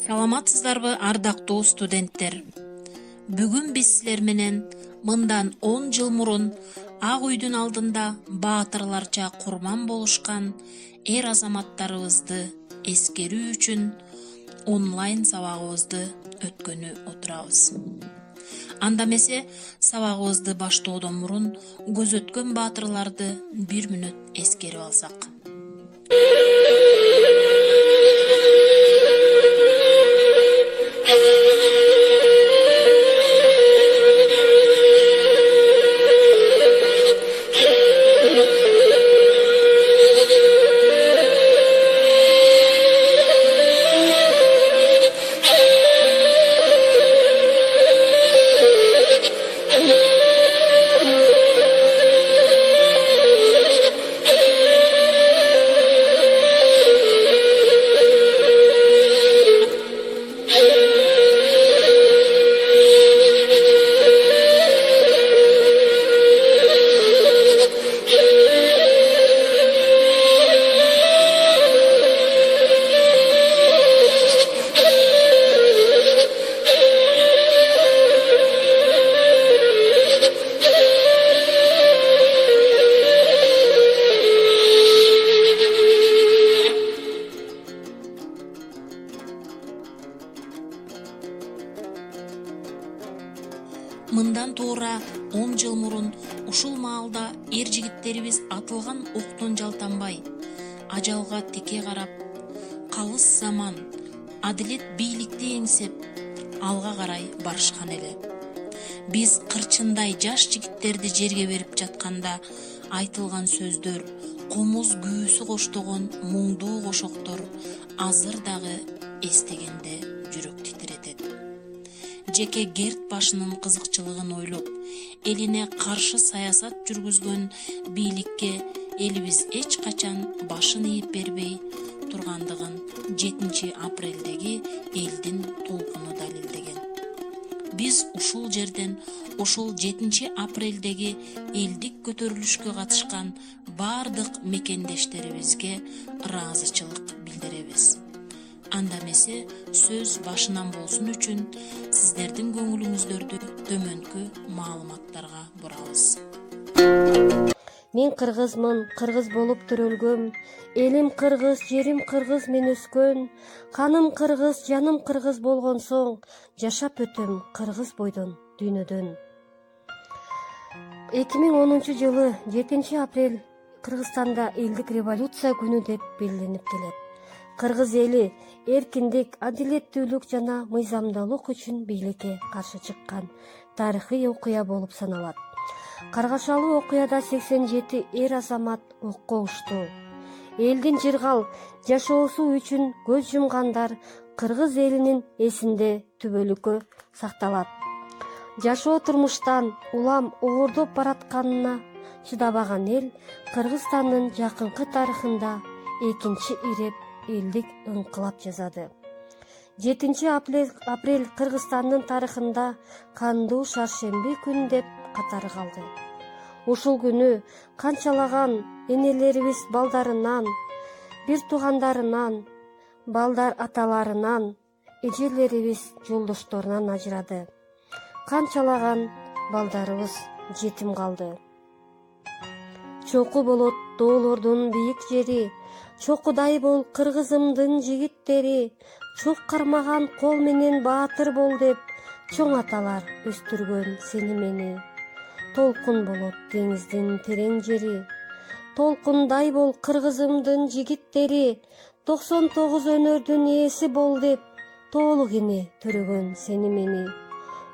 Саламатсыздарбы, ардактуу студенттер. Бүгүн биз силер менен мындан 10 жыл мурун Ак үйдүн алдында баатырларча курман болушкан эр азаматтарыбызды эскерүү үчүн онлайн сабагыбызды өткөнү отурабыз. Анда эмесе сабагыбызды баштоодон мурун көз өткөн баатырларды 1 мүнөт эскерип алсак. Мындан туура 10 жыл мурун ушул маалда эр жигиттерибиз атылган октон жалтанбай, ажалга тике карап, калыс заман, адилет бийликти эңсеп, алга карай барышкан эле. Биз кырчындай жаш жигиттерди жерге берип жатканда айтылган сөздөр, комуз күүсү коштогон муңдуу кошоктор азыр дагы эстегенде жүрөк титиретет. Жеке Герт башынын кызыкчылыгын ойлоп, элине каршы саясат жүргүзгөн бийликке элибиз эч качан башын ийип бербей тургандыгын 7 апрелдеги элдин толкуну далилдеген. Биз ушул жерден ошол 7 апрелдеги элдик көтөрүлүшкө катышкан бардык мекендештерибизге ыраазычылык билдиребиз. Анда эмесе сөз башынан болсун үчүн сиздердин көңүлүңүздөрдү төмөнкү маалыматтарга бурабыз. Мен кыргызмын, кыргыз болуп төрөлгөм, элим кыргыз, жерим кыргыз мен өскөн, каным кыргыз, жаным кыргыз болгон соң, жашап өтөм кыргыз бойдон дүйнөдөн. 2010 жылы 7 апрель Кыргызстанда элдик революция күнү деп белгиленип келет. Кыргыз эли эркиндик, адилеттүүлүк жана мыйзамдуулук үчүн бийликке каршы чыккан тарыхый окуя болуп саналат. Каргашалуу окуяда 87 эр азамат окко ушту. Элдин жыргал жашоосу үчүн көз жумгандар кыргыз элинин эсинде түбөлүккө сакталат. Жашоо турмуштан улам оордоп баратканына чыдабаган эл Кыргызстандын жакынкы тарыхында экинчи иреп элдик ыңкылап жазады. 7 апрель Кыргызстандын тарыхында кандуу шаршемби күн деп катары калды. Ушул күнү канчалаган энелерибиз балдарынан, бир туугандарынан, балдар аталарынан, эжелерибиз жолдошторунан ажырады. Канчалаган балдарыбыз жетим калды. Чоку болот доолордун бийик жери, чокудай бол кыргызымдын жигиттери, чок кармаган кол менен баатыр бол деп чоң аталар өстүргөн сени мени. Толкун болот деңиздин терең жери, толкундай бол кыргызымдын жигиттери, 99 өнөрдүн ээси бол деп тоолук эне төрөгөн сени мени.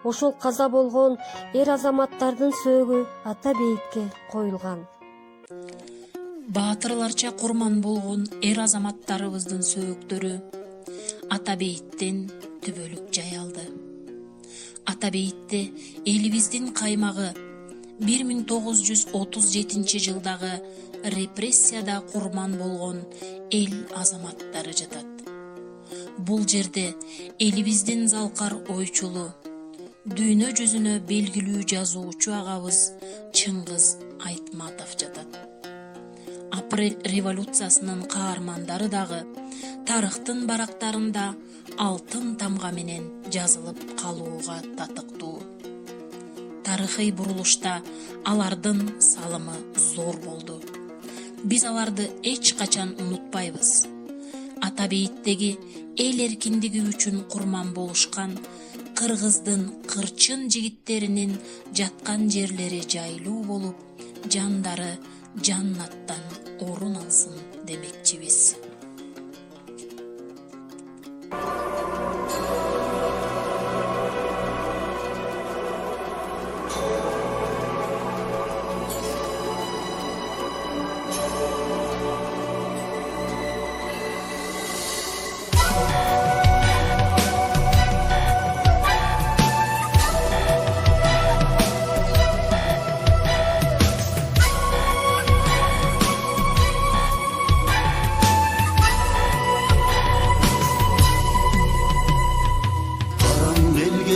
Ошол каза болгон эр азаматтардын сөөгү ата бейитке коюлган. Баатырларча курман болгон эр азаматтарыбыздын сөөктөрү ата бейиттен түбөлүк жай алды. Ата бейитте элибиздин каймагы 1937 жылдагы репрессияда курман болгон эл азаматтары жатат. Бул жерде элибиздин залкар ойчулу, дүйнө жүзүнө белгилүү жазуучу агабыз Чыңгыз Айтматов жатат. Апрель революциясынын каармандары дагы тарыхтын барактарында алтын тамга менен жазылып калууга татыктуу. Тарыхый бурулушта алардын салымы зор болду. Биз аларды эч качан унутпайбыз. Ата бейиттеги эл эркиндиги үчүн курман болушкан кыргыздын кырчын жигиттеринин жаткан жерлери жайлуу болуп, жандары жаннаттан орун алсын демекчибиз.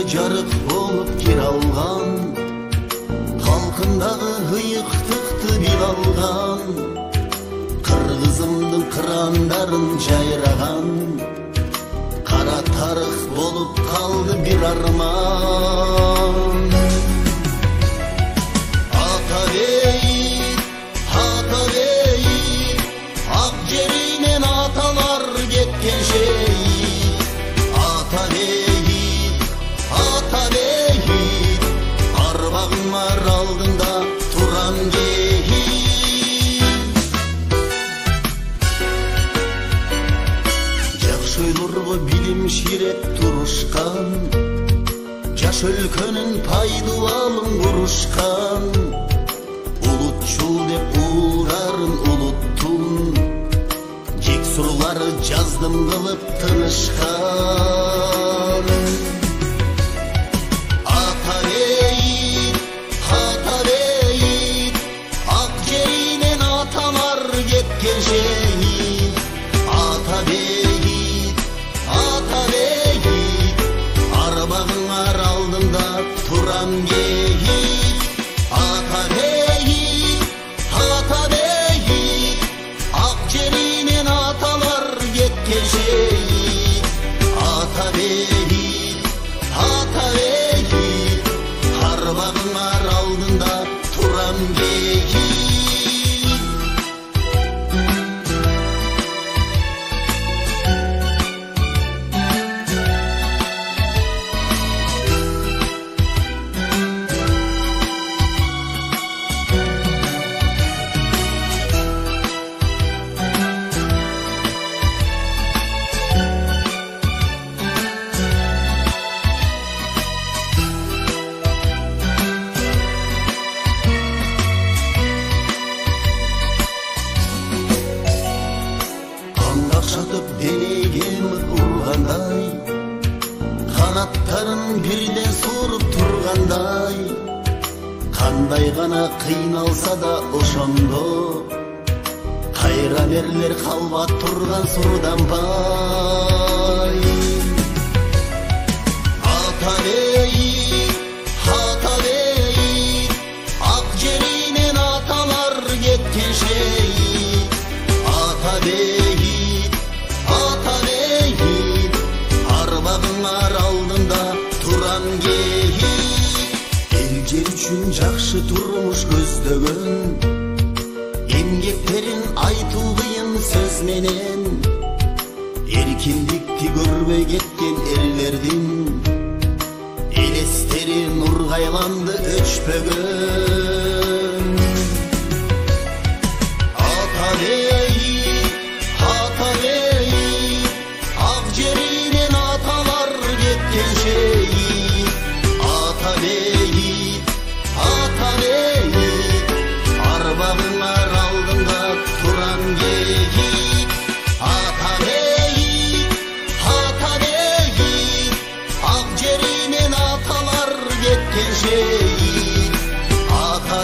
Жарык болуп кир алган, халкындагы ыйыктыкты бил алган, кыргызымдын кырандарын жайраган, кара тарых болуп калды бир арман. Ата бейит, ак жеринен аталар кеткен шейит. Ата бейит, арбагыңар алдында турам жейит. Жакшы ойлорго билим ширеп турушкан, жаш өлкөнүн пайдубалын курушкан, улутчул деп уурарын улуттун жек сурлары жаздым кылып тынышкан. Ата бейит, арбагыңар алдында турам жейит. Ата бейит, ак жеринен аталар кеткен шейит. Ата бейит, арбагыңар алдында турам жейит. Денеге ургандай, канаттарын бирден суруп тургандай, кандай гана кыйналса да ошондо кайра берлер калбат турган сурдан бай. Ата бейит, ак жеринен аталар кеткен шейит. Ата бейит, арбагыңар алдында турам жейит. Эл жер үчүн жакшы турмуш көздөгөн, эмгектерин айтуу кыйын сөз менен, эркиндикти көрбөй кеткен эрлердин элестери нургайланды өчпөгөн. Ата бейит, ак жеринен аталар кеткен шейит. Ата бейит, арбагыңар алдында турам жейит. Ата бейит, ак жеринен аталар кеткен шейит. Ата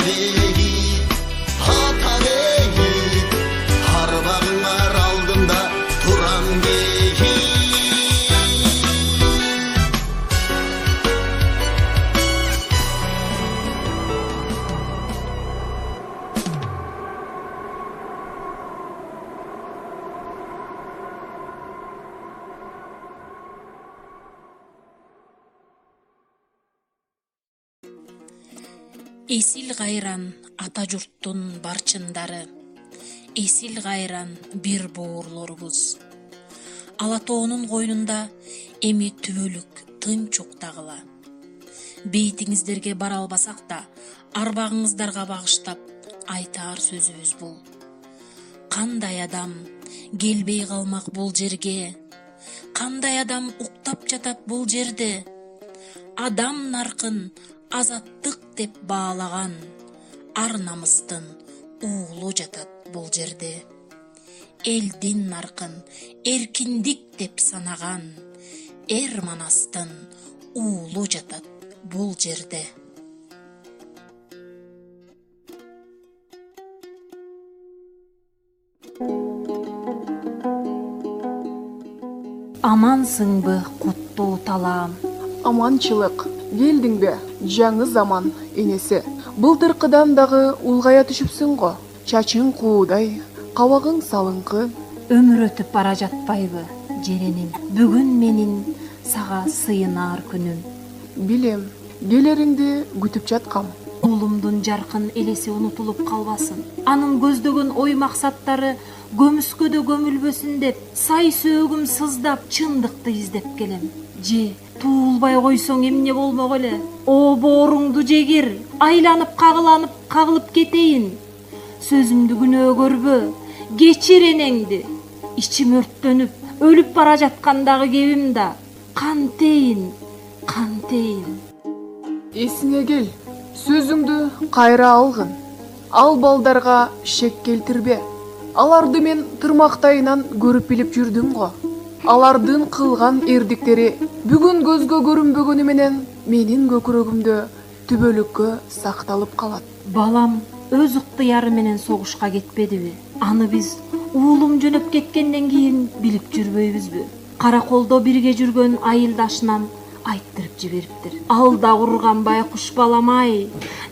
Эсил кайран ата журттун барчындары, эсил кайран бир боорлорубуз. Ала тоонун койнунда эми түбөлүк тынч уктагыла. Бейтиңиздерге бара албасак да, арбагыңыздарга багыштап айтаар сөзүбүз бул. Кандай адам келбей калмак бул жерге? Кандай адам уктап жатат бул жерде? Адам наркын азаттык деп баалаган, ар намыстын уулу жатат бул жерде. Элдин наркын эркиндик деп санаган, эр манастын уулу жатат бул жерде. Амансыңбы куттуу талаам? Аманчылык, келдиңби? Жаңы заман энеси. Былтыркыдан дагы улгая түшүпсүң го. Чачың куудай, кабагың салыңкы. Өмүр өтүп бара жатпайбы, жереним? Бүгүн менин сага сыйынаар күнүм. Билем, келериңди күтүп жаткам. Уулумдун жаркын элеси унутулуп калбасын. Анын көздөгөн ой максаттары көмүскөдө көмүлбөсүн деп, сай сөөгүм сыздап, чындыкты издеп келем. Же туулбай койсоң эмне болмок эле? О бооруңду жегир, айланып кагылып кетейин. Сөзүмдү күнөө көрбө, кечир энеңди. Ичим өрттөнүп, өлүп бара жаткандагы кебим да. Кантейин. Эсиңе кел, сөзүңдү кайра алгын. Ал балдарга шек келтирбе. Аларды мен тырмактайынан көрүп билип жүрдүм го. Алардын кылган эрдиктери бүгүн көзгө көрүнбөгөнү менен менин көкүрөгүмдө түбөлүккө сакталып калат. Балам өз ыктыяры менен согушка кетпедиби? Аны биз уулум жөнөп кеткенден кийин билип жүрбөйбүзбү? Караколдо бирге жүргөн айылдашынан айттырып жибериптир. Алда курган байкуш балам-ай,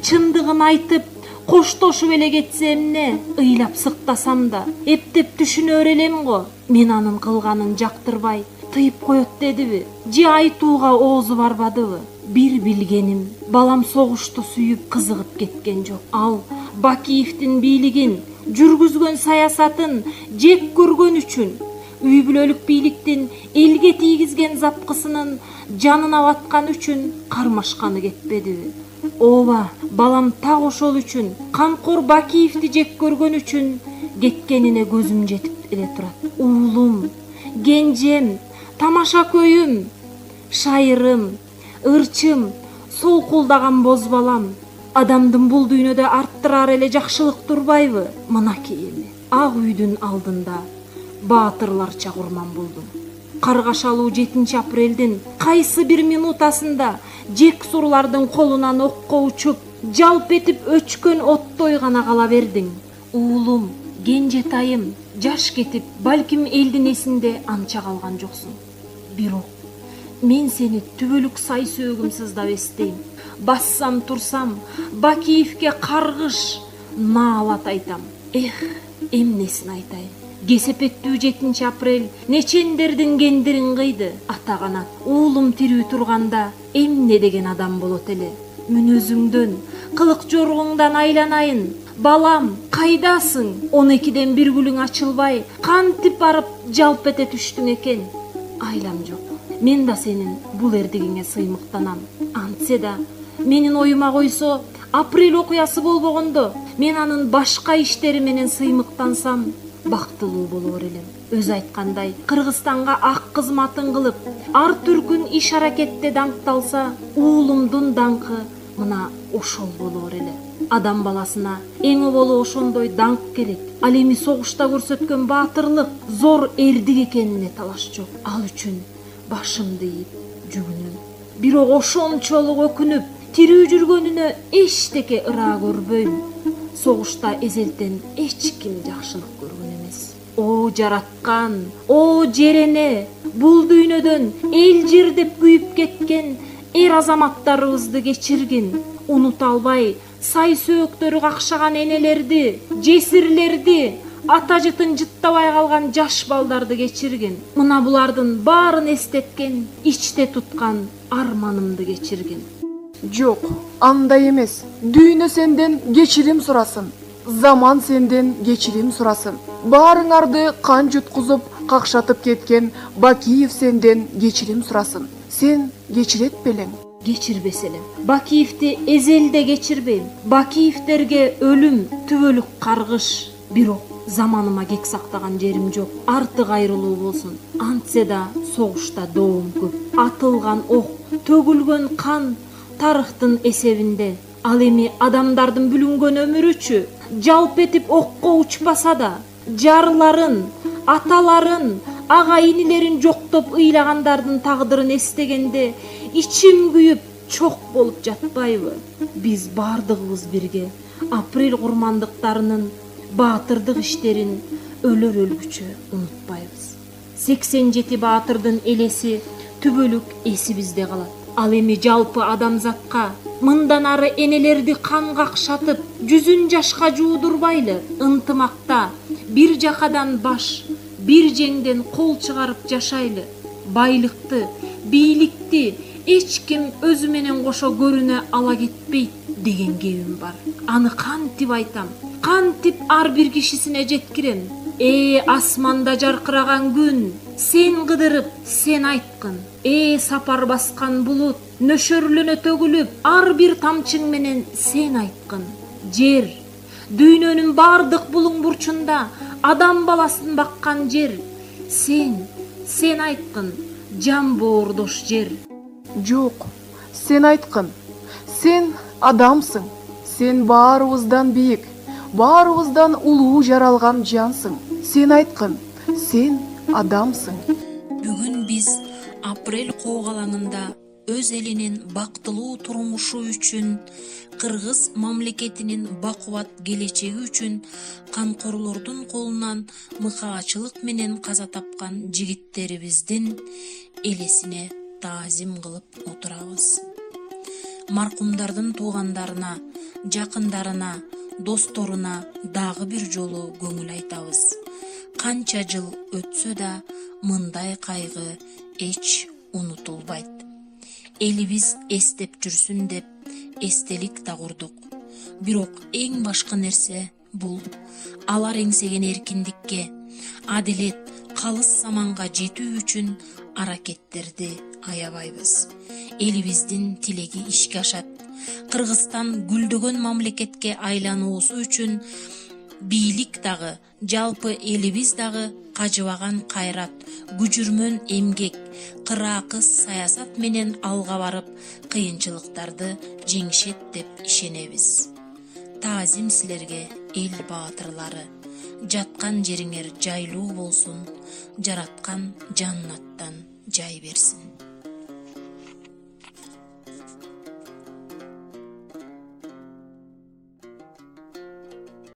чындыгын айтып коштошуп эле кетсе эмне? Ыйлап сыктасам да эптеп түшүнөр элем го. Мен анын кылганын жактырбай тыйып коет дедиби? Же айтууга оозу барбадыбы? Бир билгеним, балам согушту сүйүп кызыгып кеткен жок. Ал Бакиевдин бийлигин, жүргүзгөн саясатын жек көргөн үчүн, үй бүлөлүк бийликтин элге тийгизген запкысынын жанына баткан үчүн кармашканы кетпедиби? Ооба, балам так ошол үчүн, камкор Бакиевди жек көргөн үчүн кеткенине көзүм жетип эле турат. Уулум, кенжем, тамаша көйүм, шайырым, ырчым, солкулдаган боз балам. Адамдын бул дүйнөдө арттырар эле жакшылык турбайбы? Мынакей эми ак үйдүн алдында баатырларча курман болдум. Каргашалуу 7 апрелдин кайсы бир минутасында жек сурлардын колунан окко учуп, жалп этип өчкөн оттой гана кала бердиң. Уулум, кенжетайым, жаш кетип, балким элдин эсинде анча калган жоксуң. Бирок мен сени түбөлүк сай сөөгүм сыздап эстейм. Бассам турсам, Бакиевке каргыш, наалат айтам. Эмнесин айтайын? Кесепеттүү 7 апрель нечендердин кендирин кыйды. Ата канат, уулум тирүү турганда эмне деген адам болот эле? Мүнөзүңдөн, кылык жоргуңдан айланайын. Балам, кайдасың? 12ден бир гүлүң ачылбай, кантип барып жалп эте түштүң экен? Айлам жок. Мен да сенин бул эрдигиңе сыймыктанам. Антсе да, менин оюма койсо, апрель окуясы болбогондо, мен анын башка иштери менен сыймыктансам, бактылуу болор элем. Өзү айткандай, Кыргызстанга ак кызматын кылып, ар түркүн иш аракетте даңкталса, уулумдун даңкы мына ошол болор эле. Адам баласына эң оболу ошондой даңк керек. Ал эми согушта көрсөткөн баатырлык зор эрдик экенине талаш жок. Ал үчүн башымды ийип жүгүнөм. Бирок ошончолук өкүнүп, тирүү жүргөнүнө эчтеке ыраа көрбөйм. Согушта эзелтен эч ким жакшылык көргөн эмес. О жараткан, о жерене, бул дүйнөдөн эл жер деп күйүп кеткен эр азаматтарыбызды кечиргин. Унута албай, сай сөөктөрү какшаган энелерди, жесирлерди, ата жытын жыттабай калган жаш балдарды кечиргин. Мына булардын баарын эстеткен, ичте туткан арманымды кечиргин. Жок, андай эмес. Дүйнө сенден кечирим сурасın. Zaman senden geçirim surasın. Barыңарды kan jutkuzуп, какшатып кеткен Бакиев senden geçirim surasın. Sen geçiret белең. Geçirbeселем. Бакиевди эзелде geçirbeyim. Бакиевтерге өлүм, түбөлүк каргыш. Бирок заманыма кек сактаган жерим жок. Арты кайрылуу болсун. Антсе да согушта доом көп. Атылган ок, төгүлгөн кан тарыхтын эсебинде. Ал эми адамдардын бүлүнгөн өмүрүчү жалп этип окко учпаса да, жарларын, аталарын, ага инилерин жоктоп ыйлагандардын тагдырын эстегенде ичим күйүп чок болуп жатпайбы? Биз бардыгыбыз бирге апрель курмандыктарынын баатырдык иштерин өлөр өлгүчө унутпайбыз. 87 баатырдын элеси түбөлүк эсибизде калат. Ал эми жалпы адамзатка мындан ары энелерди кан какшатып, жүзүн жашка жуудурбайлы, ынтымакта бир жакадан баш, бир жеңден кол чыгарып жашайлы. Байлыкты, бийликти эч ким өзү менен кошо көрүнө ала кетпейт деген кебим бар. Аны кантип айтам? Кантип ар бир кишисине жеткирем? Асманда жаркыраган күн, сен кыдырып, сен айткын. Сапар баскан булут, нөшөрлөнө төгүлүп, ар бир тамчың менен сен айткын. Жер, дүйнөнүн бардык булуң бурчунда адам баласын баккан жер. Сен айткын, жан боордош жер. Жок, сен айткын. Сен адамсың. Сен баарыбыздан бийик, баарыбыздан улуу жаралган жансың. Сен айткын, сен адамсың. Бүгүн биз апрель коогалаңында өз элинин бактылуу турмушу үчүн, кыргыз мамлекетинин бакубат келечеги үчүн камкорлордун колунан мыкаачылык менен каза тапкан жигиттерибиздин элесине таазим кылып отурабыз. Маркумдардын туугандарына, жакындарына, досторуна дагы бир жолу көңүл айтабыз. Канча жыл өтсө да мындай кайгы эч унутулбайт. Элибиз эстеп жүрсүн деп эстелик да курдук. Бирок эң башкы нерсе бул алар эңсеген эркиндикке, адилет, калыс заманга жетүү үчүн аракеттерди аябайбыз. Элибиздин тилеги ишке ашат. Кыргызстан гүлдөгөн мамлекетке айлануусу үчүн бийлик дагы, жалпы элибиз дагы кажыбаган кайрат, күжүрмөн эмгек, кыраакы саясат менен алга барып, кыйынчылыктарды жеңишет деп ишенебиз. Таазим силерге, эл баатырлары. Жаткан жериңер жайлуу болсун, жараткан жаннаттан жай берсин.